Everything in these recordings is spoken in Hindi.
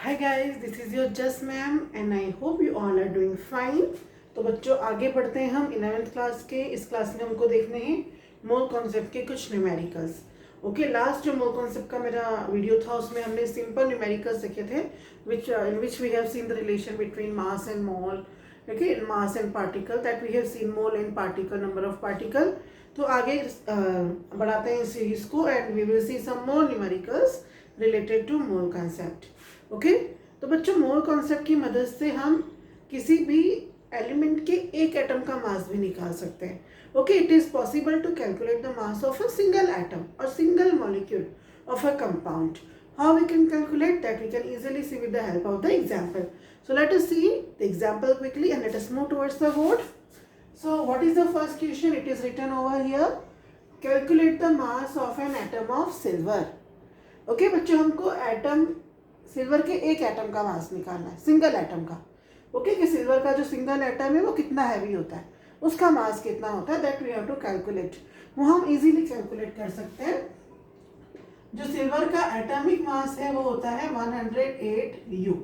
Hi guys, this is your just ma'am and I hope you all are doing fine. तो बच्चों, आगे बढ़ते हैं हम 11th क्लास के। इस क्लास में हमको देखने हैं मोल कॉन्सेप्ट के कुछ न्यूमेरिकल्स। ओके, लास्ट जो मोल कॉन्सेप्ट का मेरा वीडियो था उसमें हमने सिंपल न्यूमेरिकल्स देखे थे in which we have seen the relation between mass and mole, okay, mass and particle, that we have seen mole and particle, number of particle. तो आगे बढ़ाते हैं इस सीरीज को and we will see some more numericals related to mole concept. Okay, तो बच्चों, मोल कॉन्सेप्ट की मदद से हम किसी भी एलिमेंट के एक एटम का मास भी निकाल सकते हैं। Okay, it is possible to calculate the mass of a single atom और single molecule of a compound. How we can calculate that? We can easily see with the help of the example. So let us see the example quickly and let us move towards the board. So what is the first question? It is written over here. Calculate the mass of an atom of silver. Okay, बच्चों, हमको एटम सिल्वर के एक एटम का मास निकालना है, सिंगल एटम का। ओके, कि सिल्वर का जो सिंगल एटम है वो कितना हैवी होता है, उसका मास कितना होता है, that we have to calculate. वो हम इजीली कैलकुलेट कर सकते हैं। जो सिल्वर का एटॉमिक मास है वो होता है 108 U.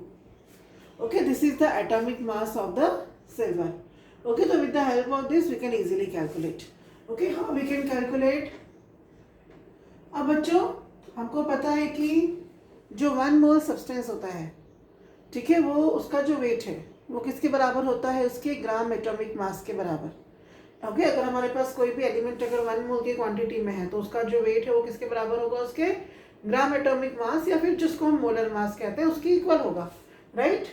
Okay, this is the atomic mass of the silver. Okay, तो with the help of this we can easily calculate. Okay, how we can calculate. अब बच्चों, हमको पता है कि जो 1 मोल सब्सटेंस होता है, ठीक है, वो उसका जो वेट है वो किसके बराबर होता है, उसके ग्राम एटॉमिक मास के बराबर। ओके, अगर हमारे पास कोई भी एलिमेंट अगर 1 मोल की क्वांटिटी में है तो उसका जो वेट है वो किसके बराबर होगा, उसके ग्राम एटॉमिक मास या फिर जिसको हम मोलर मास कहते हैं उसके इक्वल होगा, राइट।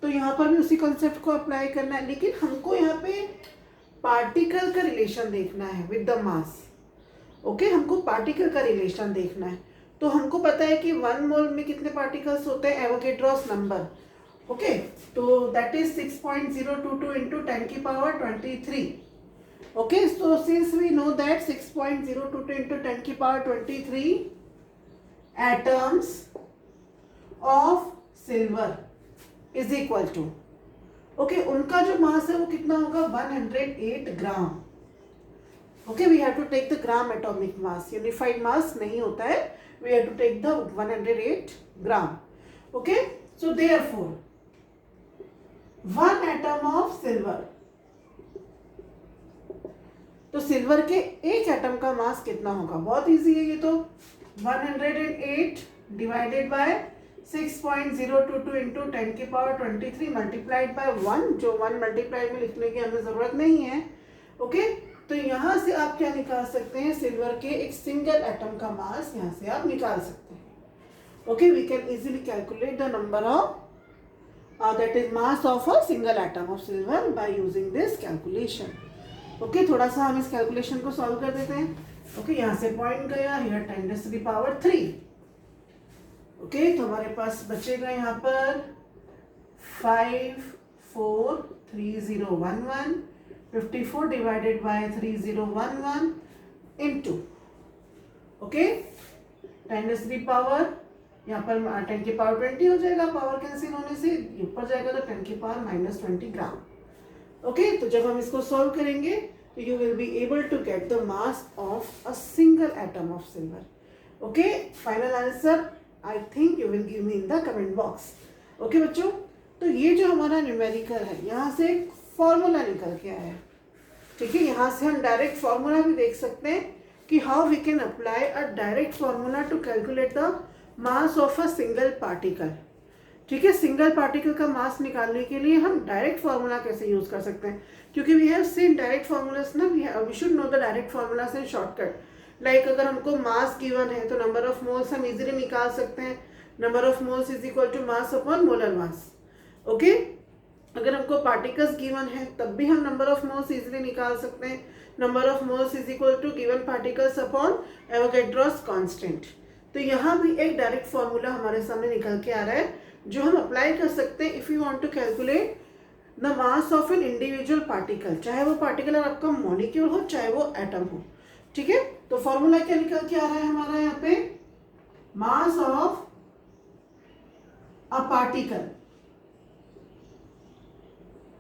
तो यहाँ पर भी उसी कॉन्सेप्ट को अप्लाई करना है, लेकिन हमको यहाँ पे पार्टिकल का रिलेशन देखना है विद द मास। ओके, हमको पार्टिकल का रिलेशन देखना है। तो हमको पता है कि 1 मोल में कितने पार्टिकल्स होते हैं, एवोगैड्रोस नंबर। ओके, तो दैट इज 6.022 इंटू 10 की power 23। Okay, so since we know that 6.022 into 10 की power 23 atoms of silver is equal to, okay, उनका जो मास है वो कितना होगा, 108 gram. Okay, we have to take the gram atomic mass, unified mass नहीं होता है, we have to take the 108 gram. Okay, so therefore 1 atom of silver, तो सिल्वर के एक एटम का मास कितना होगा, बहुत इजी है ये तो। 108 डिवाइडेड बाय 6.022 इंटू 10 की पावर 23 मल्टीप्लाइड बाय 1, जो 1 मल्टीप्लाइड में लिखने की हमें जरूरत नहीं है। ओके, तो यहाँ से आप क्या निकाल सकते हैं, सिल्वर के एक सिंगल एटम का मास यहाँ से आप निकाल सकते हैं। Okay, we can easily calculate the number of that is mass of a single atom of silver by using this calculation. Okay, थोड़ा सा हम इस कैलकुलेशन को सॉल्व कर देते हैं। ओके, यहाँ से पॉइंट गया, यहाँ 10⁻³ ओके, तो हमारे पास बचेगा यहाँ पर 543011 54 डिवाइडेड बाय 3011 इंटू, ओके, 10⁻, यहाँ पर 10 की पावर 20 हो जाएगा, पावर कैंसिल होने से ऊपर जाएगा तो 10 की पावर -20 ग्राम। ओके, तो जब हम इसको सॉल्व करेंगे तो you will be able to get the mass of a single atom of silver. Okay, final answer I think you will give me in the comment box. Okay बच्चों, तो ये जो हमारा न्यूमेरिकल है, यहाँ से एक फॉर्मूला निकल के आया है, ठीक है। यहाँ से हम डायरेक्ट फॉर्मूला भी देख सकते हैं कि how we can apply a direct formula to calculate the mass of a single particle, ठीक है। सिंगल पार्टिकल का मास निकालने के लिए हम डायरेक्ट फार्मूला कैसे यूज कर सकते हैं, क्योंकि we have seen direct formulas ना, we should know the direct formulas in shortcut. Like अगर हमको मास गिवन है तो नंबर ऑफ मोल्स हम इजीली निकाल सकते हैं, number of moles is equal to mass upon molar mass. Okay, अगर हमको पार्टिकल्स गिवन है तब भी हम नंबर ऑफ मोल्स इजीली निकाल सकते हैं, number of moles is equal to given particles upon Avogadro's constant. तो यहाँ भी एक डायरेक्ट फार्मूला हमारे सामने निकल के आ रहा है जो हम अप्लाई कर सकते हैं if you want to calculate the mass of an individual particle, चाहे वो पार्टिकल आपका मॉलिक्यूल हो चाहे वो एटम हो, ठीक है। तो फॉर्मूला क्या निकल के आ रहा है हमारा यहाँ पे, मास ऑफ अ पार्टिकल,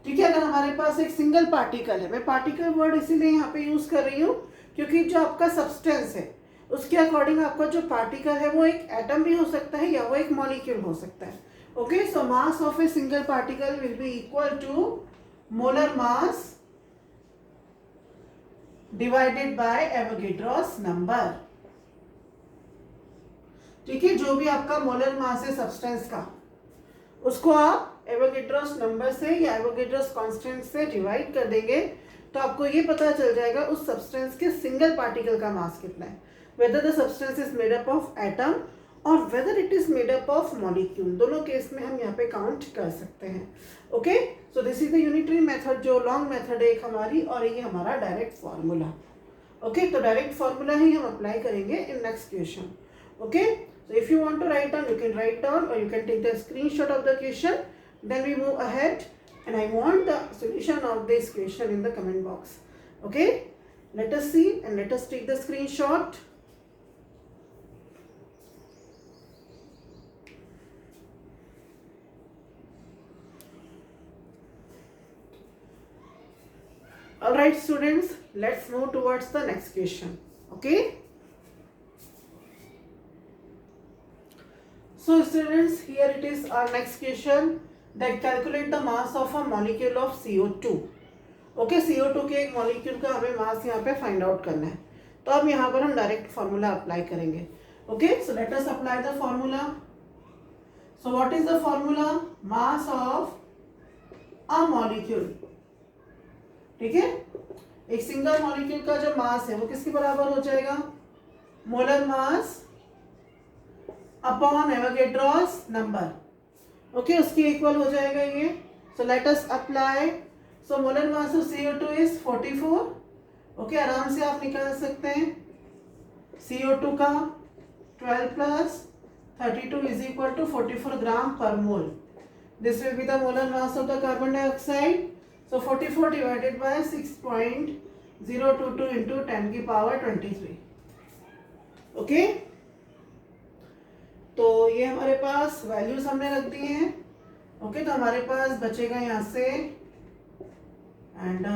ठीक है। अगर हमारे पास एक सिंगल पार्टिकल है, मैं पार्टिकल वर्ड इसीलिए यहाँ पे यूज कर रही हूँ क्योंकि जो आपका सब्सटेंस है उसके अकॉर्डिंग आपका जो पार्टिकल है वो एक एटम भी हो सकता है या वो एक मॉलिक्यूल हो सकता है। Okay, so mass of a single particle will be equal to molar mass divided by Avogadro's number. ठीक है, जो भी आपका मोलर मास है सब्सटेंस का, उसको आप एवोगेड्रोस नंबर से या एवोगेड्रोस कांस्टेंट से डिवाइड कर देंगे तो आपको ये पता चल जाएगा उस सब्सटेंस के सिंगल पार्टिकल का मास कितना है, whether the substance is made up of atom और whether it is made up of molecule. दोनों केस में हम यहाँ पे काउंट कर सकते हैं। Okay, so this is the unitary method, जो लॉन्ग मेथड है एक हमारी, और ये हमारा डायरेक्ट फार्मूला। ओके, तो डायरेक्ट फार्मूला ही हम अप्लाई करेंगे in next question. Okay, so if you want to write down, you can write down or you can take the screenshot of the question. Then we move ahead and I want the solution of this question in the comment box. Okay, let us see and let us take the screenshot. Alright students, let's move towards the next question. Okay. So students, here it is our next question, that calculate the mass of a molecule of CO2. Okay, CO2 के एक मॉलिक्यूल का हमें मास यहाँ पे फाइंड आउट करना है, तो अब यहाँ पर हम डायरेक्ट फार्मूला अप्लाई करेंगे। Okay, so let us apply the formula. So what is the formula? Mass of a molecule. ठीक है, एक सिंगल मॉलिक्यूल का जो मास है वो किसके बराबर हो जाएगा? Molar mass upon Avogadro's number. Okay, उसके इक्वल हो जाएगा ये। So let us apply. So molar mass of CO2 is 44। Okay, आराम से आप निकाल सकते हैं CO2 का 12 plus 32 is equal to 44 gram per mole. This will be the molar mass of the carbon dioxide. So 44 divided by 6.022 into 10 की पावर 23। ओके, तो ये हमारे पास वैल्यूज हमने रख दी हैं। ओके, तो हमारे पास बचेगा यहाँ से, and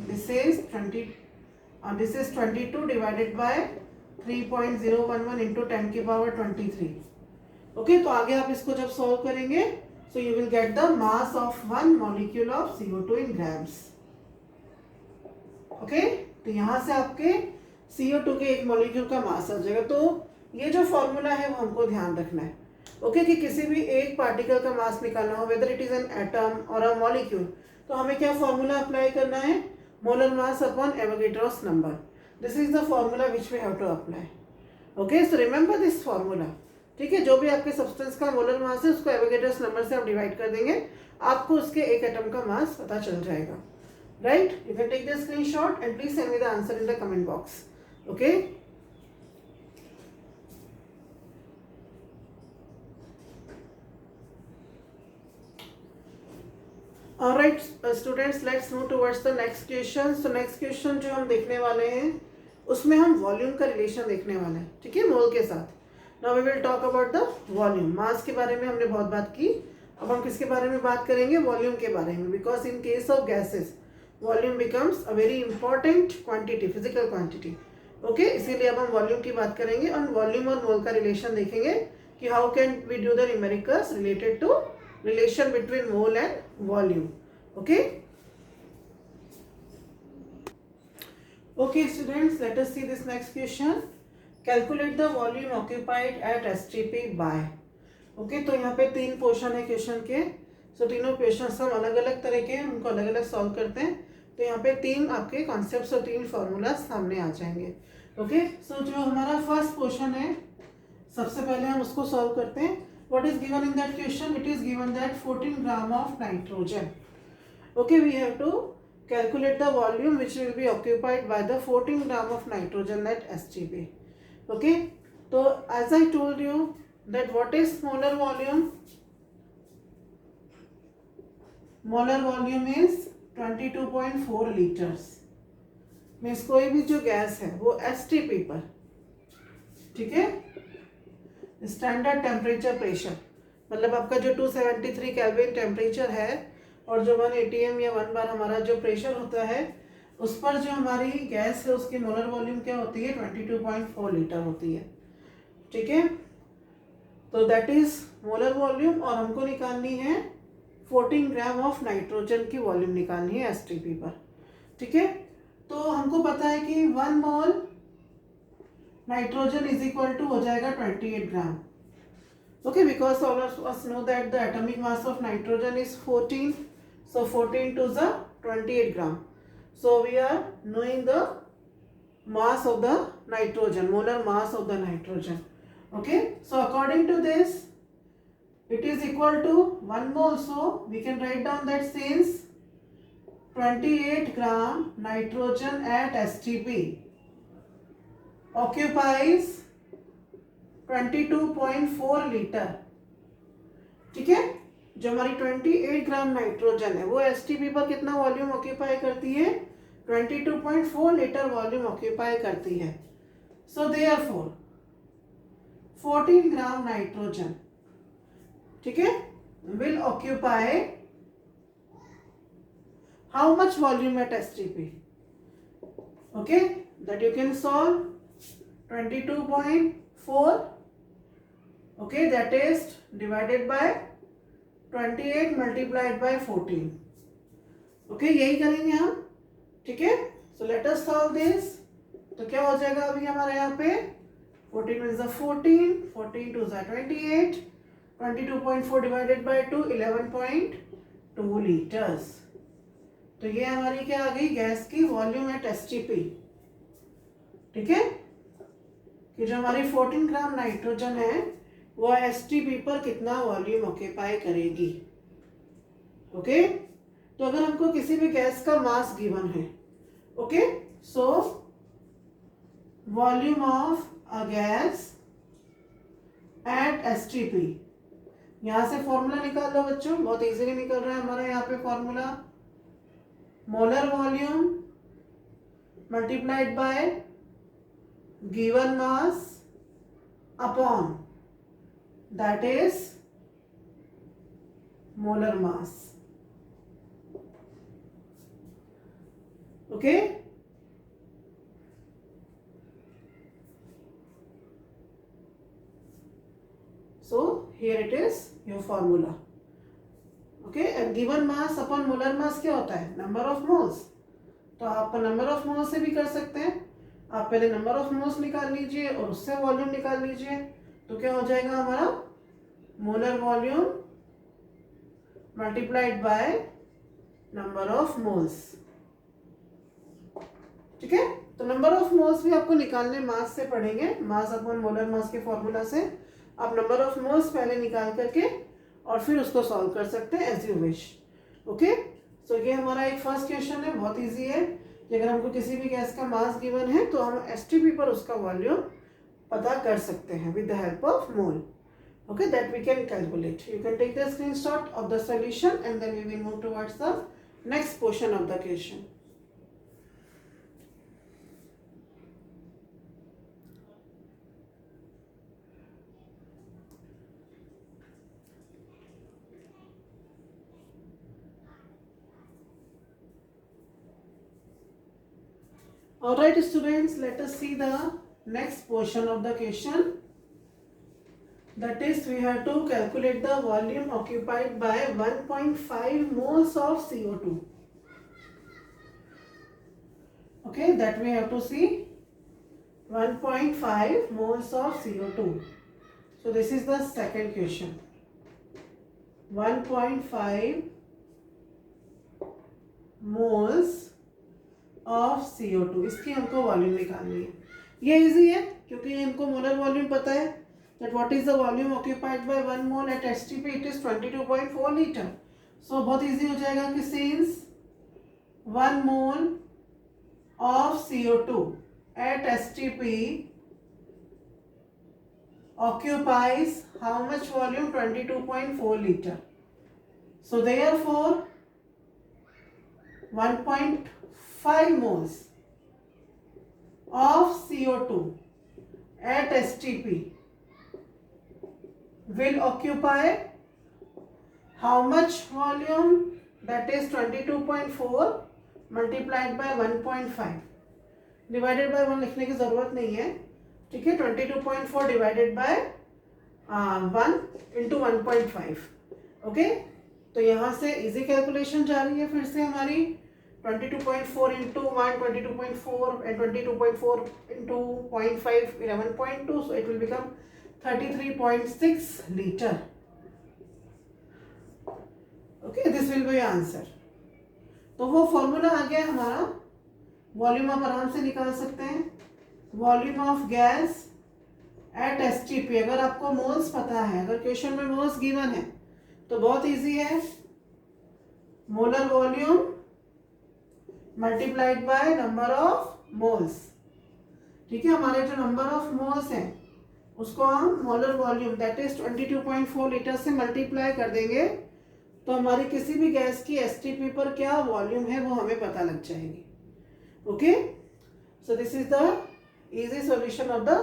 this is 22 divided by 3.011 into 10 की पावर 23। ओके, तो आगे आप इसको जब सॉल्व करेंगे so you will get the mass of one molecule of CO2 in grams. Okay, तो यहाँ से आपके CO2 के एक मॉलिक्यूल का मास आ जाएगा। तो ये जो फॉर्मूला है वो हमको ध्यान रखना है। ओके, कि किसी भी एक पार्टिकल का मास निकालना हो, weather it is an atom और अ मॉलिक्यूल, तो हमें क्या फॉर्मूला अप्लाई करना है? Molar mass upon Avogadro's number. This is the formula which we have to apply. Okay, so remember this formula. ठीक है, जो भी आपके सब्सटेंस का मोलर मास है उसको एवोगेड्रोस नंबर से आप डिवाइड कर देंगे, आपको उसके एक एटम का मास पता चल जाएगा। Right, you can take the screenshot and please send me the answer in the comment box. Okay, alright students, let's move towards the next question. तो नेक्स्ट क्वेश्चन जो हम देखने वाले हैं उसमें हम वॉल्यूम का रिलेशन देखने वाले हैं। ठीक है, मोल के साथ। Now we will talk about the volume. Mass के बारे में हमने बहुत बात की, अब हम किसके बारे में बात करेंगे? वॉल्यूम के बारे में, because in case of gases volume becomes a very important quantity, physical quantity. Okay, इसीलिए अब हम वॉल्यूम की बात करेंगे और वॉल्यूम और मोल का रिलेशन देखेंगे कि how can we do the numericals related to relation between mole and volume. Okay, okay students, let us see this next question. Calculate the volume occupied at STP by. Okay, तो यहाँ पे तीन पोर्शन है क्वेश्चन के। सो तीनों क्वेश्चन हम अलग अलग तरह के हैं, उनको अलग अलग सॉल्व करते हैं। तो यहाँ पे तीन आपके कॉन्सेप्ट्स और तीन फॉर्मूला सामने आ जाएंगे। ओके, सो जो हमारा फर्स्ट पोर्शन है सबसे पहले हम उसको सॉल्व करते हैं। What is given in that question? It is given that 14 gram of nitrogen. Okay, we have to calculate the volume which will be occupied by the 14 gram of nitrogen at STP. Okay, so as I told you that what is molar volume? Molar volume is 22.4 liters. Means कोई भी जो गैस है वो STP पर, ठीक है, स्टैंडर्ड टेम्परेचर प्रेशर, मतलब आपका जो 273 केल्विन टेम्परेचर है और जो 1 atm या 1 बार हमारा जो प्रेशर होता है उस पर जो हमारी गैस है उसकी मोलर वॉल्यूम क्या होती है? 22.4 लीटर होती है। ठीक है, तो दैट इज मोलर वॉल्यूम, और हमको निकालनी है 14 ग्राम ऑफ नाइट्रोजन की वॉल्यूम निकालनी है एसटीपी पर। ठीक है, तो हमको पता है कि 1 mole nitrogen is equal to हो जाएगा 28 gram. Okay, because all of us know that the atomic mass of nitrogen is 14, so 14 to the 28 gram. So we are knowing the mass of the nitrogen, molar mass of the nitrogen. Okay, so according to this it is equal to 1 mole, so we can write down that since 28 gram nitrogen at STP occupies 22.4 litre. ठीक है, जो हमारी 28 ग्राम नाइट्रोजन है वो एसटीपी पर कितना वॉल्यूम ऑक्यूपाई करती है? 22.4 लीटर वॉल्यूम ऑक्यूपाई करती है। सो देयरफॉर 14 ग्राम नाइट्रोजन, ठीक है, will occupy how much volume at STP? Okay, that you can solve 22.4, okay, that is divided by 28 multiplied by 14. Okay, यही करेंगे हम। ठीक है, so let us solve this. तो क्या हो जाएगा अभी हमारे यहाँ पे 14 means 14, 14 to 28, 22.4 divided by 2, 11.2 litres. तो ये हमारी क्या आ गई? गैस की वॉल्यूम एट एसटीपी। ठीक है, कि जो हमारी 14 ग्राम नाइट्रोजन है वो एसटीपी पर कितना वॉल्यूम ऑक्यूपाई करेगी। ओके, तो अगर हमको किसी भी गैस का मास गिवन है, okay, so volume of a gas at STP, यहां से फॉर्मूला निकाल लो बच्चों, बहुत इजीली निकल रहा है हमारा यहाँ पे formula. Molar volume multiplied bye given mass upon that is molar mass. Okay, so here it is your formula. Okay, and given mass upon molar mass क्या होता है? number of moles. तो आप number of moles से भी कर सकते हैं। आप पहले number of moles निकाल लीजिए और उससे वॉल्यूम निकाल लीजिए, तो क्या हो जाएगा हमारा? Molar volume multiplied by number of moles. ठीक है, तो नंबर ऑफ मोल्स भी आपको निकालने मास से पड़ेंगे, मास अपॉन मोलर मास के फॉर्मूला से। आप नंबर ऑफ मोल्स पहले निकाल करके और फिर उसको सॉल्व कर सकते हैं as you wish. Okay, so ये हमारा एक फर्स्ट क्वेश्चन है, बहुत इजी है कि अगर हमको किसी भी गैस का मास गिवन है तो हम एसटीपी पर उसका वॉल्यूम पता कर सकते हैं with the help of mole. Okay, that we can calculate. You can take the screenshot of the solution and then we will move towards the next portion of the question. Alright students, let us see the next portion of the question. That is, we have to calculate the volume occupied by 1.5 moles of CO2. Okay, that we have to see 1.5 moles of CO2. So this is the second question. 1.5 moles of CO2, इसकी हमको वॉल्यूम निकालनी है। ये इजी है क्योंकि हमको मोलर वॉल्यूम पता है। that what is the volume occupied by 1 mole at STP, it is 22.4 liter. So बहुत easy हो जाएगा कि since 1 mole of CO2 at STP occupies how much volume? 22.4 liter. So therefore 1.5 moles of CO2 at STP will occupy how much volume? That is 22.4 multiplied by 1.5. Divided by 1 लिखने की जरूरत नहीं है। ठीक है, 22.4 डिवाइडेड बाय 1 × 1.5. ओके, तो यहाँ से इजी कैलकुलेशन जा रही है फिर से हमारी 22.4 × 1, 22.4 and 22.4 × 0.5, 11.2. So it will become 33.6 liter. Okay, this will be answer. तो वो फॉर्मूला आ गया हमारा. वॉल्यूम आप आराम से निकाल सकते हैं. Volume of gas at STP. अगर आपको मोल्स पता है, अगर क्वेश्चन में मोल्स गिवन है तो बहुत इजी है. Molar volume multiplied by number of moles. ठीक है, हमारे जो नंबर ऑफ मोल्स हैं उसको हम molar volume that is 22.4 litre से मल्टीप्लाई कर देंगे तो हमारी किसी भी गैस की एसटीपी पर क्या वॉल्यूम है वो हमें पता लग जाएगी. Okay, so this is the easy solution of the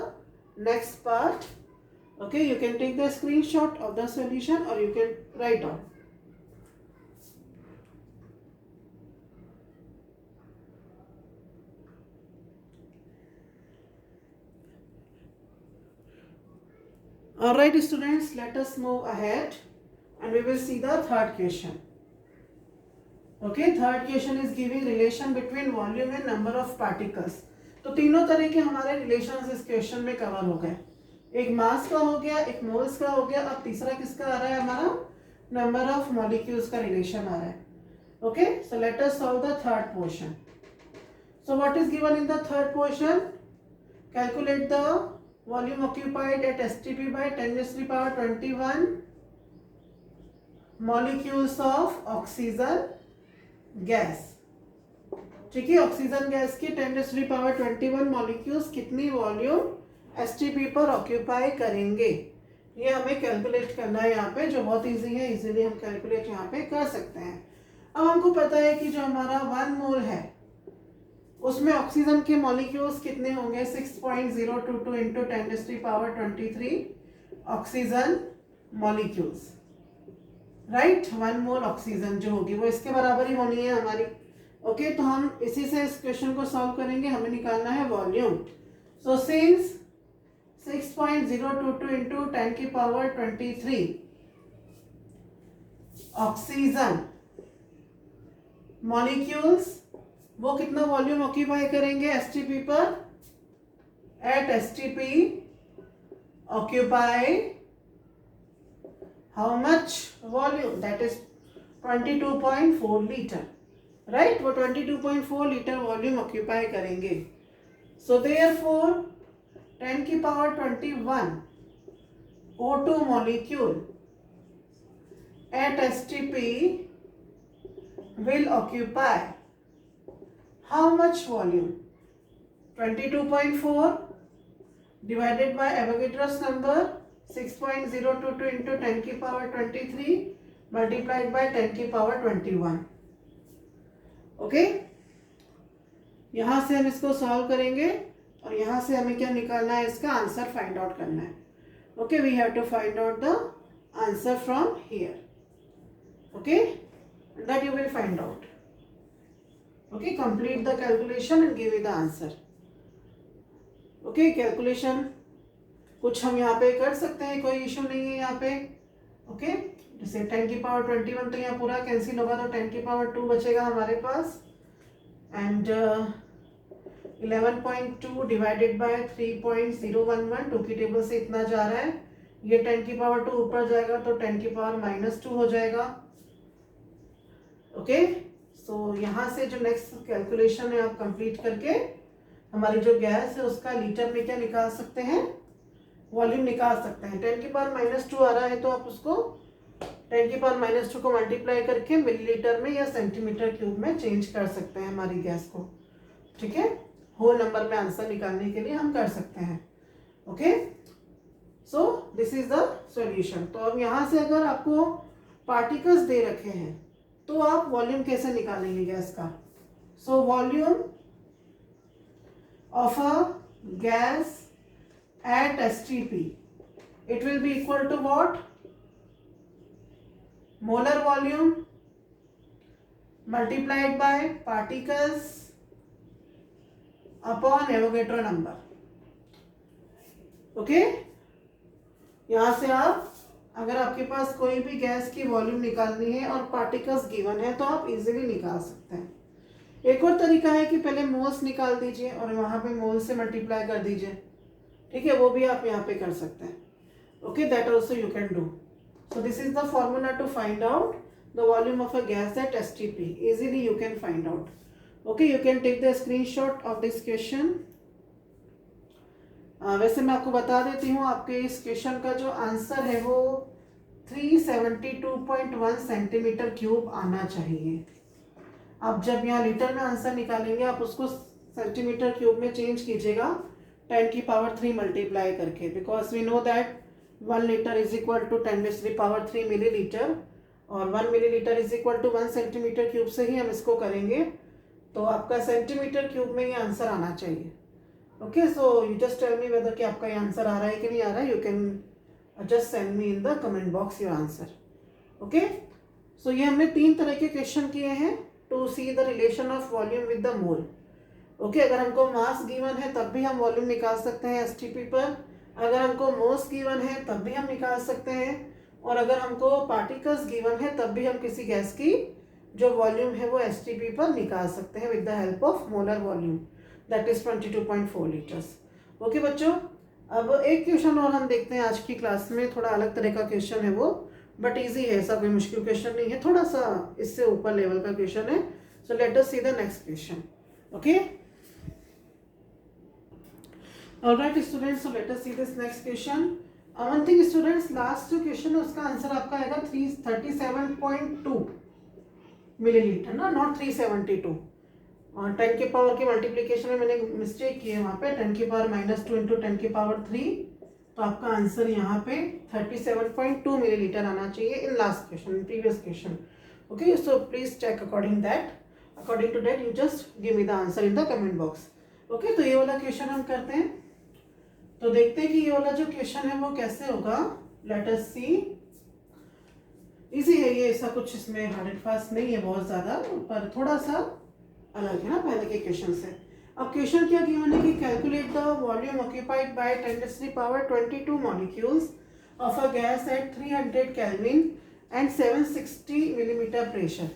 next part. Okay, you can take the screenshot of the solution or you can write down. Alright students, let us move ahead and we will see the third question. Okay, third question is giving relation between volume and number of particles. तो तीनों तरह के हमारे रिलेशंस इस क्वेश्चन में कवर हो गए. एक मास का हो गया, एक मोल्स का हो गया, अब तीसरा किसका आ रहा है हमारा? नंबर ऑफ मॉलिक्यूल्स का रिलेशन आ रहा है. Okay, so let us solve the third portion. So what is given in the third portion? Calculate the volume occupied at STP by 10⁻21 molecules of oxygen gas. ठीक है, ऑक्सीजन गैस की 10⁻21 मॉलिक्यूल्स कितनी वॉल्यूम एसटीपी पर ऑक्यूपाई करेंगे, ये हमें कैलकुलेट करना है यहाँ पे, जो बहुत इजी है. इजीली हम कैलकुलेट यहाँ पे कर सकते हैं. अब हमको पता है कि जो हमारा 1 मोल है उसमें ऑक्सीजन के मॉलिक्यूल्स कितने होंगे? 6.022 इंटू 10⁻23 ऑक्सीजन मॉलिक्यूल्स. राइट, 1 मोल ऑक्सीजन जो होगी वो इसके बराबर ही होनी है हमारी. ओके, तो हम इसी से इस क्वेश्चन को सॉल्व करेंगे. हमें निकालना है volume. So since 6.022 into 10⁻23 oxygen molecules वो कितना वॉल्यूम ऑक्यूपाई करेंगे एसटीपी पर? At STP occupy how much volume? That is 22.4 litre. Right, वो 22.4 लीटर वॉल्यूम ऑक्यूपाई करेंगे. So therefore 10⁻21 O2 molecule at STP will occupy how much volume? 22.4 divided by Avogadro's number 6.022 into 10⁻23 multiplied by 10⁻21. Okay, यहाँ से हम इसको सॉल्व करेंगे और यहाँ से हमें क्या निकालना है? इसका आंसर फाइंड आउट करना है. Okay, we have to find out the answer from here. Okay, that you will find out. Okay, complete the calculation and give me the answer. Okay, calculation कुछ हम यहाँ पे कर सकते हैं, कोई इशू नहीं है यहाँ पे. ओके, जैसे 10⁻21 तो यहाँ पूरा कैंसिल होगा तो 10⁻2 बचेगा हमारे पास. एंड 11.2 डिवाइडेड बाय 3.011 टू की टेबल से इतना जा रहा है. ये 10⁻2 ऊपर जाएगा तो 10⁻−2 हो जाएगा. ओके, सो यहाँ से जो नेक्स्ट कैलकुलेशन है आप कंप्लीट करके हमारी जो गैस है उसका लीटर में क्या निकाल सकते हैं? वॉल्यूम निकाल सकते हैं. 10⁻−2 आ रहा है तो आप उसको 10⁻−2 को मल्टीप्लाई करके मिलीलीटर में या सेंटीमीटर क्यूब में चेंज कर सकते हैं हमारी गैस को. ठीक है, होल नंबर में आंसर निकालने के लिए हम कर सकते हैं. Okay, so this is the solution. तो अब यहाँ से अगर आपको पार्टिकल्स दे रखे हैं तो आप वॉल्यूम कैसे निकालेंगे गैस का? So volume of a gas at STP it will be equal to what? Molar volume multiplied by particles upon Avogadro number. Okay, यहाँ से आप अगर आपके पास कोई भी गैस की वॉल्यूम निकालनी है और पार्टिकल्स गिवन है तो आप इजीली निकाल सकते हैं। एक और तरीका है कि पहले मोल्स निकाल दीजिए और वहाँ पे मोल से मल्टीप्लाई कर दीजिए, ठीक है, वो भी आप यहाँ पे कर सकते हैं। Okay, that also you can do. So this is the formula to find out the volume of a gas at STP. Easily you can find out. Okay, you can take the screenshot of this question. वैसे मैं आपको बता देती हूँ, आपके इस क्वेश्चन का जो आंसर है वो 372.1 सेंटीमीटर क्यूब आना चाहिए। आप जब यहाँ लीटर में आंसर निकालेंगे आप उसको सेंटीमीटर क्यूब में चेंज कीजिएगा 10⁻³ मल्टीप्लाई करके, because we know that 1 litre is equal to 10⁻³ millilitre और 1 millilitre is equal to 1 centimetre cube से ही हम इसको करेंगे, तो आपका सेंटीमीटर क्यूब में ये आंसर आना चाहिए। Okay, so you just tell me whether कि आपका ये आंसर आ रहा है कि नहीं आ रहा है। You can just send me in the comment box your answer. Okay, so ये हमने 3 तरह के क्वेश्चन किए हैं to see the relation of volume with the mole. Okay, अगर हमको मास गिवन है तब भी हम वॉल्यूम निकाल सकते हैं STP पर, अगर हमको मोल्स गिवन है तब भी हम निकाल सकते हैं, और अगर हमको पार्टिकल्स गिवन है तब भी हम किसी गैस की जो वॉल्यूम है वो STP पर निकाल सकते हैं with the help of molar volume, that is 22.4 litres. Okay बच्चों, अब एक क्वेश्चन और हम देखते हैं आज की क्लास में। थोड़ा अलग तरह का क्वेश्चन है वो, बट इजी है, ऐसा कोई मुश्किल क्वेश्चन नहीं है, थोड़ा सा इससे ऊपर लेवल का क्वेश्चन है। So let us see the next question. Okay, alright students, so let us see this next question. One thing students, last जो क्वेश्चन है उसका आंसर आपका आएगा 337.2 मिलीलीटर ना, नॉट 372। और 10 के पावर की मल्टीप्लीकेशन में मैंने मिस्टेक की है, वहाँ पे 10 की पावर -2 इंटू 10 की पावर 3, तो आपका आंसर यहाँ पे 37.2 मिलीलीटर आना चाहिए in last question, in previous question. Okay, so please check according to that you just give me the answer in the comment box. Okay, तो ये वाला क्वेश्चन हम करते हैं, तो देखते हैं कि ये वाला जो क्वेश्चन है वो कैसे होगा। लेट अस सी। इजी है ये, ऐसा कुछ इसमें हार्ड एंड फास्ट नहीं है बहुत ज़्यादा, पर थोड़ा सा अलग है ना पहले के क्वेश्चन से। अब क्वेश्चन क्या गिवन है कि calculate the volume occupied by 10⁻22 molecules of a gas eight 300 kelvin and 760 millimetre pressure.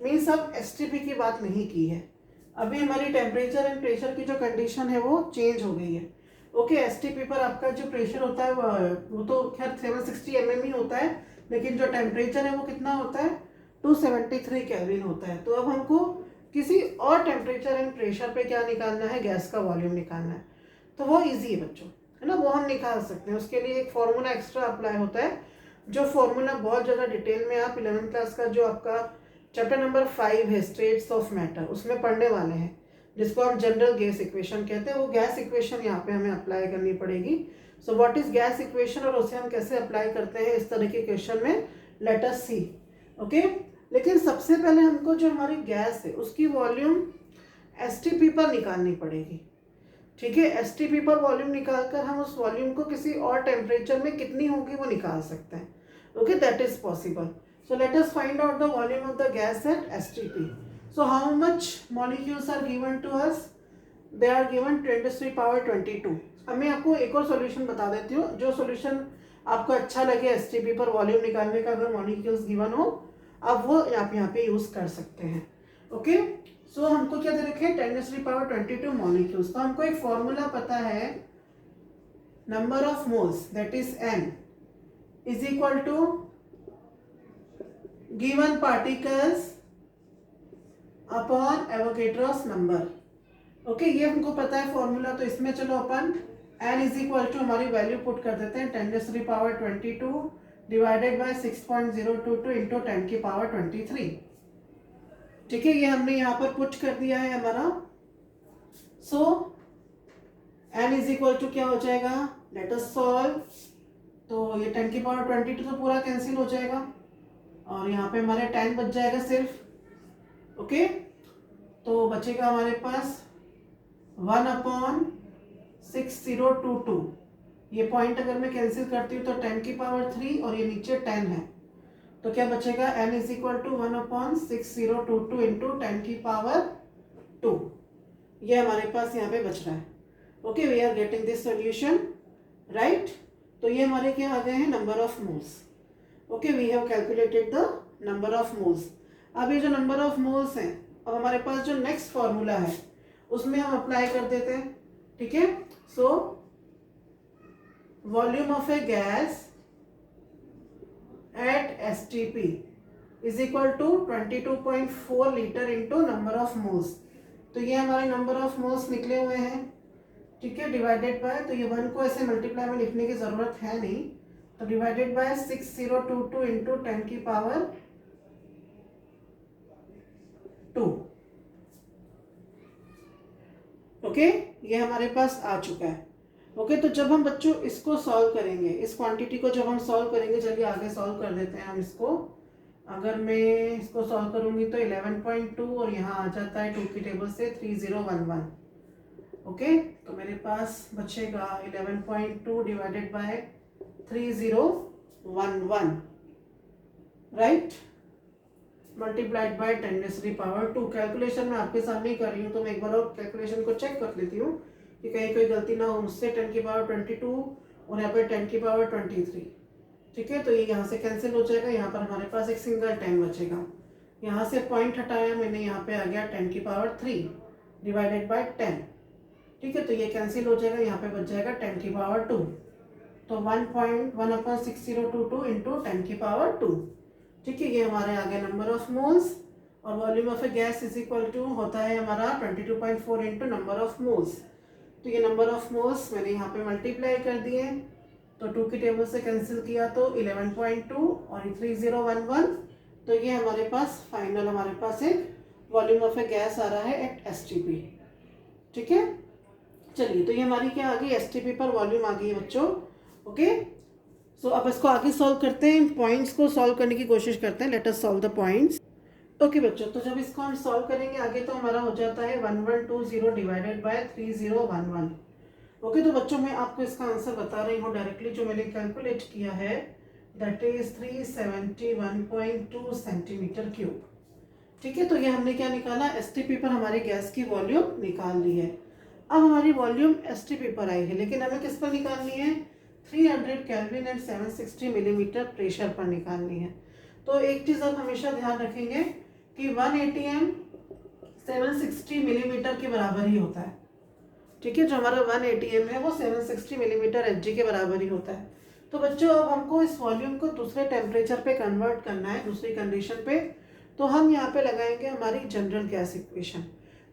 Means अब STP की बात नहीं की है, अभी हमारी टेम्परेचर एंड प्रेशर की जो कंडीशन है वो चेंज हो गई है। ओके, STP पर आपका जो प्रेशर होता है वो तो खैर 760 mm ही होता है, लेकिन जो टेम्परेचर है वो कितना होता है 273 केल्विन होता है। तो अब हमको किसी और टेम्परेचर एंड प्रेशर पे क्या निकालना है, गैस का वॉल्यूम निकालना है, तो वो इजी है बच्चों, है ना, वो हम निकाल सकते हैं। उसके लिए एक फॉर्मूला एक्स्ट्रा अप्लाई होता है, जो फॉर्मूला बहुत ज़्यादा डिटेल में आप 11th क्लास का जो आपका चैप्टर नंबर 5 है स्टेट्स ऑफ मैटर, उसमें पढ़ने वाले हैं, जिसको हम जनरल गैस इक्वेशन कहते हैं। वो गैस इक्वेशन यहाँ पे हमें अप्लाई करनी पड़ेगी। सो व्हाट इज गैस इक्वेशन और उसे हम कैसे अप्लाई करते हैं इस तरह के क्वेश्चन में, लेट अस सी। ओके, लेकिन सबसे पहले हमको जो हमारी गैस है उसकी वॉल्यूम STP पर निकालनी पड़ेगी। ठीक है, STP पर वॉल्यूम निकालकर हम उस वॉल्यूम को किसी और टेम्परेचर में कितनी होगी वो निकाल सकते हैं। Okay, that is possible. So let us find out the volume of the gas at STP। So how much molecules are given to us, they are given 10⁻22। अब मैं आपको एक और सॉल्यूशन बता देती हूँ, जो सॉल्यूशन आपको अच्छा लगे STP पर वॉल्यूम निकालने का, अगर मॉलिक्यूल्स गिवन हो आप वो आप यहाँ पे यूज कर सकते हैं। ओके, सो हमको क्या दे रखे हैं 10⁻22 मॉलिक्यूल्स, तो हमको एक फॉर्मूला पता है, number of moles that is N is equal to given particles upon Avogadro's number. Okay, ये हमको पता है फॉर्मूला, तो इसमें चलो अपन N इज इक्वल टू हमारी वैल्यू पुट कर देते हैं 10⁻22 डिवाइडेड बाय 6.022 इंटू 10⁻23। ठीक है, ये हमने यहाँ पर पुट कर दिया है हमारा। सो N इज इक्वल टू क्या हो जाएगा, लेट अस सॉल्व। तो ये 10⁻22 तो पूरा कैंसिल हो जाएगा और यहाँ पे हमारे 10 बच जाएगा सिर्फ। ओके, तो बचेगा हमारे पास 1/6022। ये पॉइंट अगर मैं कैंसिल करती हूँ तो 10⁻3 और ये नीचे 10 है, तो क्या बचेगा N is equal to 1/6022 into 10⁻2। ये हमारे पास यहाँ पे बच रहा है। Okay, we are getting this solution right. तो ये हमारे क्या आ गए हैं, number of moles. Okay, we have calculated the number of moles. अब ये जो नंबर ऑफ मोल्स हैं, अब हमारे पास जो नेक्स्ट फॉर्मूला है उसमें हम अप्लाई कर देते हैं। ठीक है, so volume of a gas at STP is equal to 22.4 litre into number of moles. तो ये हमारे नंबर ऑफ मोल्स निकले हुए हैं। ठीक है, डिवाइडेड बाय, तो ये 1 को ऐसे मल्टीप्लाई में लिखने की ज़रूरत है नहीं, तो डिवाइडेड बाय 6022 इंटू 10 की पावर 2। ओके, ये हमारे पास आ चुका है। ओके, तो जब हम बच्चों इसको सॉल्व करेंगे, इस क्वांटिटी को जब हम सॉल्व करेंगे, चलिए आगे सॉल्व कर देते हैं हम इसको। अगर मैं इसको सॉल्व करूंगी तो 11.2 और यहाँ आ जाता है 2 की टेबल से 3011। ओके, तो मेरे पास बचेगा 11.2 divided by 3011, right, multiplied by 10⁻²। Calculation मैं आपके सामने ही कर रही हूँ, तो मैं एक बार और कैलकुलेशन को चेक कर लेती हूँ कि कहीं कोई गलती ना हो मुझसे। 10⁻22 और यहाँ पर 10⁻23। ठीक है, तो ये यहाँ से कैंसिल हो जाएगा, यहाँ पर हमारे पास एक सिंगल 10 बचेगा। यहाँ से पॉइंट हटाया मैंने, यहाँ पे आ गया 10⁻3 डिवाइडेड बाय 10। ठीक है, तो ये कैंसिल हो जाएगा, यहाँ पे बच जाएगा 10⁻2। तो 1.1/6022 इंटू 10⁻2। ठीक है, ये हमारे आ गए नंबर ऑफ मोल्स। और volume of a gas is equal to होता है हमारा 22.4 इंटू नंबर ऑफ मोल्स। तो ये नंबर ऑफ मोल्स मैंने यहाँ पे मल्टीप्लाई कर दिए, तो 2 की टेबल से कैंसिल किया तो 11.2 और 3011। तो ये हमारे पास फाइनल हमारे पास एक वॉल्यूम ऑफ ए गैस आ रहा है एट STP। ठीक है, चलिए, तो ये हमारी क्या आ गई, STP पर वॉल्यूम आ गई है बच्चों। ओके, सो अब इसको आगे सॉल्व करते हैं, पॉइंट्स को सॉल्व करने की कोशिश करते हैं। Late us solve the points. Okay बच्चों, तो जब इसको हम सॉल्व करेंगे आगे, तो हमारा हो जाता है 1120 डिवाइडेड बाय 3011। ओके, तो बच्चों मैं आपको इसका आंसर बता रही हूँ डायरेक्टली, जो मैंने कैलकुलेट किया है, दैट इज 371.2 सेंटीमीटर क्यूब। ठीक है, तो ये हमने क्या निकाला, STP पर हमारे गैस की वॉल्यूम निकाल ली है। अब हमारी वॉल्यूम STP पर आई है, लेकिन हमें किस पर निकालनी है, 300 केल्विन एंड 760 मिलीमीटर प्रेशर पर निकालनी है। तो एक चीज़ आप हमेशा ध्यान रखेंगे कि 1 ATM 760 मिलीमीटर के बराबर ही होता है। ठीक है, जो हमारा 1 ATM है वो 760 मिलीमीटर Hg के बराबर ही होता है। तो बच्चों अब हमको इस वॉल्यूम को दूसरे टेम्परेचर पे कन्वर्ट करना है, दूसरी कंडीशन पे। तो हम यहाँ पे लगाएंगे हमारी general gas equation.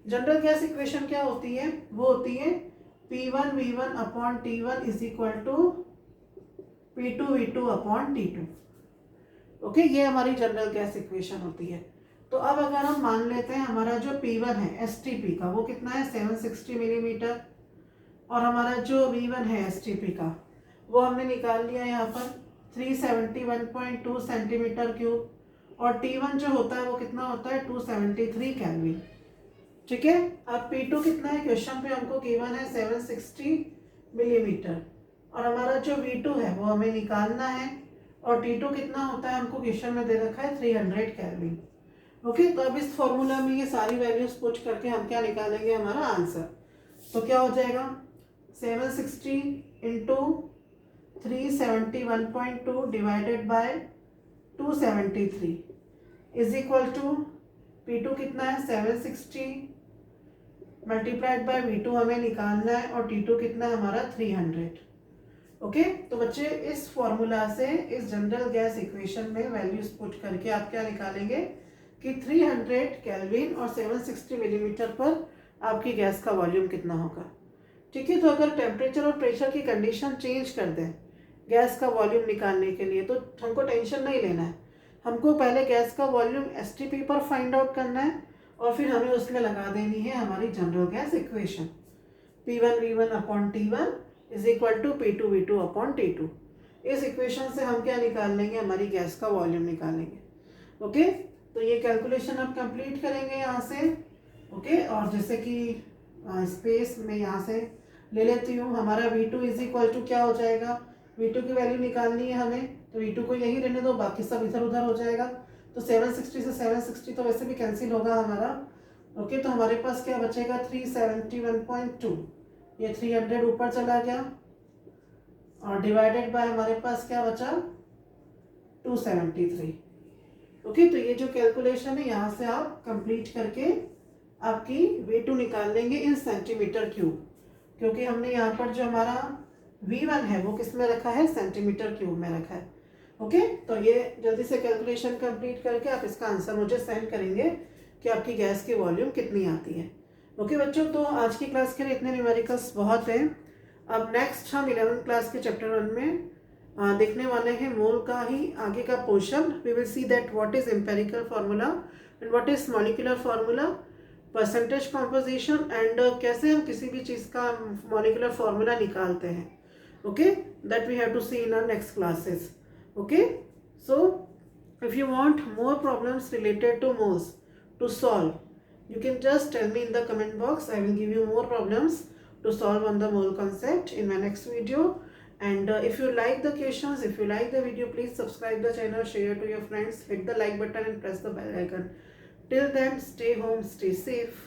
General gas equation क्या होती है, वो होती है P1V1 upon T1 is equal to P2V2 upon T2। Okay, ये हमारी जनरल गैस इक्वेशन होती है। तो अब अगर हम मान लेते हैं हमारा जो P1 है STP का, वो कितना है 760 मिलीमीटर, और हमारा जो V1 है STP का, वो हमने निकाल लिया यहाँ पर 371.2 सेंटीमीटर क्यूब, और T1 जो होता है वो कितना होता है 273 केल्विन। ठीक है, अब P2 कितना है, क्वेश्चन पे हमको गिवन है 760 मिलीमीटर, और हमारा जो V2 है वो हमें निकालना है, और T2 कितना होता है हमको क्वेश्चन में दे रखा है 300 केल्विन। ओके, तो अब इस फॉर्मूला में ये सारी वैल्यूज पुट करके हम क्या निकालेंगे, हमारा आंसर। तो क्या हो जाएगा, 760 into 371.2 divided by 273 is equal to P2 कितना है 760 मल्टीप्लाइड बाय V2 हमें निकालना है, और T2 कितना है हमारा 300। ओके, तो बच्चे इस फॉर्मूला से, इस जनरल गैस इक्वेशन में वैल्यूज पुट करके आप क्या निकालेंगे कि 300 केल्विन और 760 मिलीमीटर पर आपकी गैस का वॉल्यूम कितना होगा। ठीक है, तो अगर टेम्परेचर और प्रेशर की कंडीशन चेंज कर दें गैस का वॉल्यूम निकालने के लिए, तो हमको टेंशन नहीं लेना है। हमको पहले गैस का वॉल्यूम STP पर फाइंड आउट करना है, और फिर हमें उसमें लगा देनी है हमारी general gas equation, P1V1 upon T1 is equal to P2V2 upon T2। इस इक्वेशन से हम क्या निकाल लेंगे, हमारी गैस का वॉल्यूम निकालेंगे। ओके, तो ये कैलकुलेशन आप कंप्लीट करेंगे यहाँ से। ओके, और जैसे कि स्पेस में यहाँ से ले लेती हूँ, हमारा V2 इज इक्वल टू क्या हो जाएगा, V2 की वैल्यू निकालनी है हमें, तो V2 को यही रहने दो, बाकी सब इधर उधर हो जाएगा। तो 760 से 760 तो वैसे भी कैंसिल होगा हमारा। ओके, तो हमारे पास क्या बचेगा 371.2, ये 300 ऊपर चला गया, और डिवाइडेड बाय हमारे पास क्या बचा 273। ओके, तो ये जो कैलकुलेशन है यहाँ से आप कंप्लीट करके आपकी V2 निकाल लेंगे इन सेंटीमीटर क्यूब, क्योंकि हमने यहाँ पर जो हमारा V1 है वो किस में रखा है, सेंटीमीटर क्यूब में रखा है। ओके, तो ये जल्दी से कैलकुलेशन कंप्लीट करके आप इसका आंसर मुझे सेंड करेंगे कि आपकी गैस की वॉल्यूम कितनी आती है। ओके बच्चों, तो आज की क्लास के लिए इतने न्यूमेरिकल्स बहुत हैं। अब नेक्स्ट हम 11th क्लास के चैप्टर 1 में देखने वाले हैं मोल का ही आगे का portion. We will see that what is empirical formula and what is molecular formula, percentage composition and कैसे हम किसी भी चीज़ का मॉलिक्यूलर फार्मूला निकालते हैं। Okay, that we have to see in our next classes. Okay, so if you want more problems related to moles to solve, you can just tell me in the comment box. I will give you more problems to solve on the mole concept in my next video. And if you like the questions, if you like the video, please subscribe the channel, share to your friends, hit the like button and press the bell icon. Till then, stay home, stay safe.